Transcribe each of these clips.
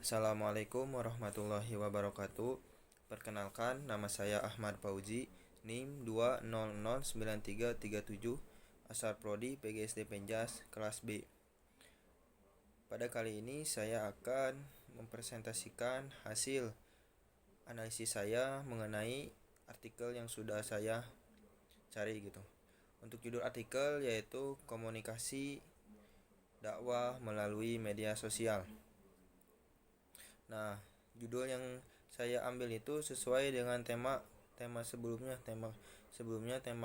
Assalamualaikum warahmatullahi wabarakatuh. Perkenalkan, nama saya Ahmad Fauzi, NIM 2009337, asal prodi PGSD Penjas, kelas B. Pada kali ini saya akan mempresentasikan hasil analisis saya mengenai artikel yang sudah saya cari gitu. Untuk judul artikel yaitu komunikasi dakwah melalui media sosial. Nah, judul yang saya ambil itu sesuai dengan tema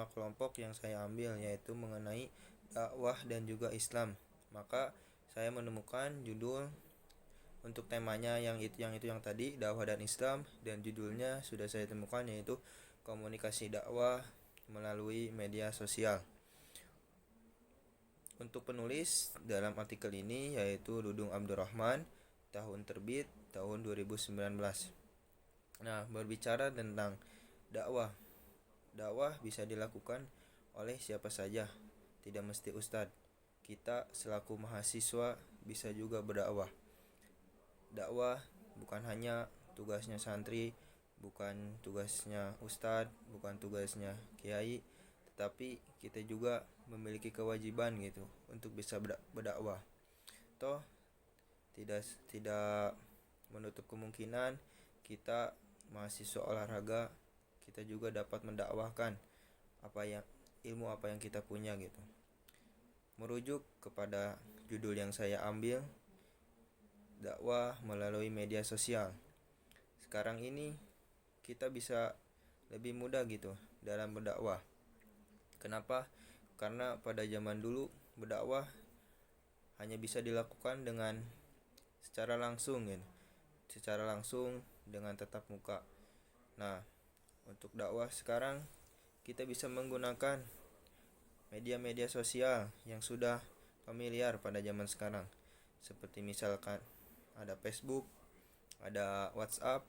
kelompok yang saya ambil, yaitu mengenai dakwah dan juga Islam. Maka saya menemukan judul untuk temanya yang tadi, dakwah dan Islam, dan judulnya sudah saya temukan, yaitu komunikasi dakwah melalui media sosial. Untuk penulis dalam artikel ini yaitu Dudung Abdurrahman, tahun terbit tahun 2019. Nah, berbicara tentang dakwah. Dakwah bisa dilakukan oleh siapa saja, tidak mesti ustadz. Kita selaku mahasiswa bisa juga berdakwah. Dakwah bukan hanya tugasnya santri, bukan tugasnya ustadz, bukan tugasnya kiai, tetapi kita juga memiliki kewajiban gitu untuk bisa berdakwah. Toh tidak menutup kemungkinan kita mahasiswa olahraga, kita juga dapat mendakwahkan ilmu apa yang kita punya gitu. Merujuk kepada judul yang saya ambil, dakwah melalui media sosial. Sekarang ini kita bisa lebih mudah gitu dalam berdakwah. Kenapa? Karena pada zaman dulu berdakwah hanya bisa dilakukan dengan secara langsung gitu. Secara langsung dengan tatap muka. Nah, untuk dakwah sekarang kita bisa menggunakan media-media sosial yang sudah familiar pada zaman sekarang. Seperti misalkan ada Facebook, ada WhatsApp,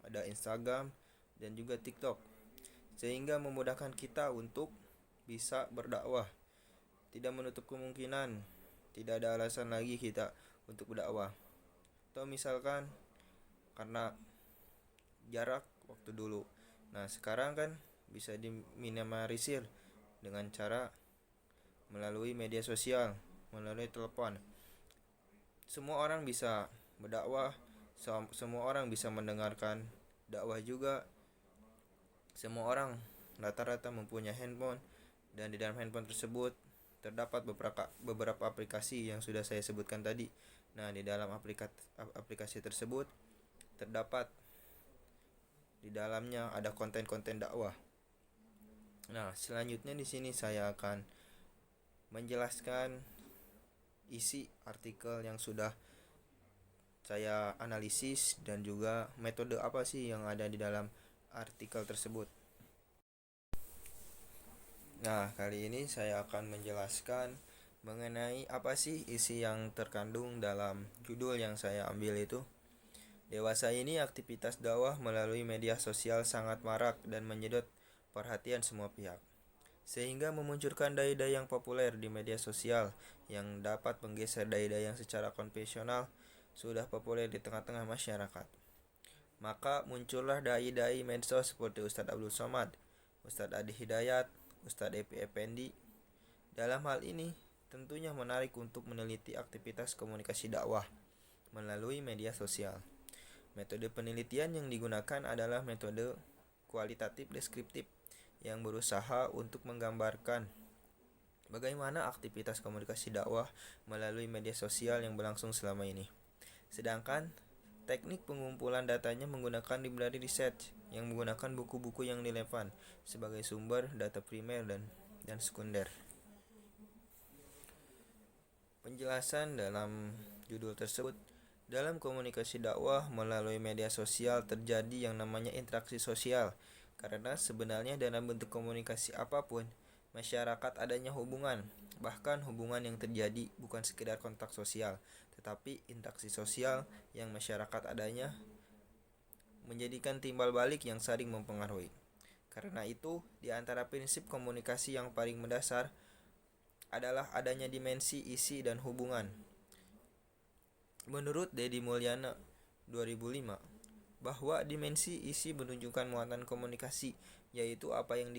ada Instagram, dan juga TikTok. Sehingga memudahkan kita untuk bisa berdakwah. Tidak menutup kemungkinan, tidak ada alasan lagi kita untuk berdakwah. Atau misalkan karena jarak waktu dulu. Nah, sekarang kan bisa diminimalisir dengan cara melalui media sosial, melalui telepon. Semua orang bisa berdakwah, semua orang bisa mendengarkan dakwah juga. Semua orang rata-rata mempunyai handphone, dan di dalam handphone tersebut terdapat beberapa aplikasi yang sudah saya sebutkan tadi. Nah, di dalam aplikasi tersebut terdapat di dalamnya ada konten-konten dakwah. Nah, selanjutnya di sini saya akan menjelaskan isi artikel yang sudah saya analisis dan juga metode apa sih yang ada di dalam artikel tersebut. Nah, kali ini saya akan menjelaskan mengenai apa sih isi yang terkandung dalam judul yang saya ambil itu. Dewasa ini aktivitas dakwah melalui media sosial sangat marak dan menyedot perhatian semua pihak, sehingga memunculkan dai-dai yang populer di media sosial yang dapat menggeser dai-dai yang secara konvensional sudah populer di tengah-tengah masyarakat. Maka muncullah dai-dai medsos seperti Ustadz Abdul Somad, Ustadz Adi Hidayat, Ustadz Epi Effendi. Dalam hal ini tentunya menarik untuk meneliti aktivitas komunikasi dakwah melalui media sosial. Metode penelitian yang digunakan adalah metode kualitatif deskriptif yang berusaha untuk menggambarkan bagaimana aktivitas komunikasi dakwah melalui media sosial yang berlangsung selama ini. Sedangkan teknik pengumpulan datanya menggunakan library research yang menggunakan buku-buku yang relevan sebagai sumber data primer dan sekunder. Penjelasan dalam judul tersebut, dalam komunikasi dakwah melalui media sosial terjadi yang namanya interaksi sosial, karena sebenarnya dalam bentuk komunikasi apapun, masyarakat adanya hubungan. Bahkan hubungan yang terjadi bukan sekedar kontak sosial, tetapi interaksi sosial yang masyarakat adanya menjadikan timbal balik yang saling mempengaruhi. Karena itu, di antara prinsip komunikasi yang paling mendasar adalah adanya dimensi isi dan hubungan. Menurut Deddy Mulyana, 2005 bahwa dimensi isi menunjukkan muatan komunikasi, yaitu apa yang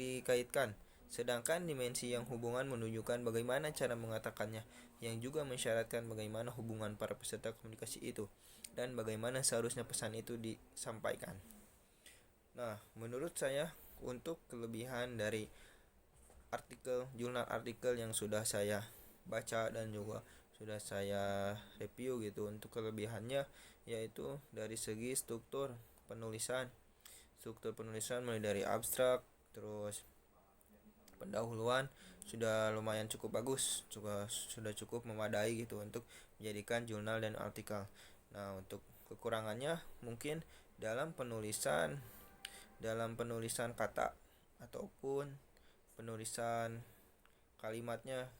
dikaitkan, sedangkan dimensi yang hubungan menunjukkan bagaimana cara mengatakannya, yang juga mensyaratkan bagaimana hubungan para peserta komunikasi itu dan bagaimana seharusnya pesan itu disampaikan. Nah, menurut saya untuk kelebihan dari jurnal artikel yang sudah saya baca dan juga sudah saya review gitu, untuk kelebihannya yaitu dari segi struktur penulisan mulai dari abstrak, terus pendahuluan sudah lumayan cukup bagus, juga sudah cukup memadai gitu untuk menjadikan jurnal dan artikel. Nah, untuk kekurangannya mungkin dalam penulisan kata ataupun penulisan kalimatnya,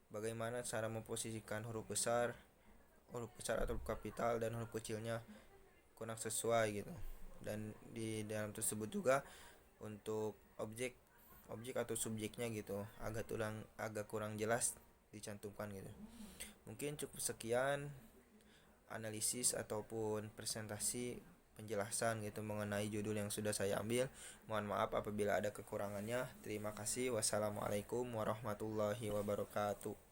bagaimana cara memposisikan huruf besar atau kapital dan huruf kecilnya kurang sesuai gitu. Dan di dalam tersebut juga untuk objek atau subjeknya gitu agak kurang jelas dicantumkan gitu. Mungkin cukup sekian analisis ataupun presentasi penjelasan gitu mengenai judul yang sudah saya ambil. Mohon maaf apabila ada kekurangannya. Terima kasih. Wassalamualaikum warahmatullahi wabarakatuh.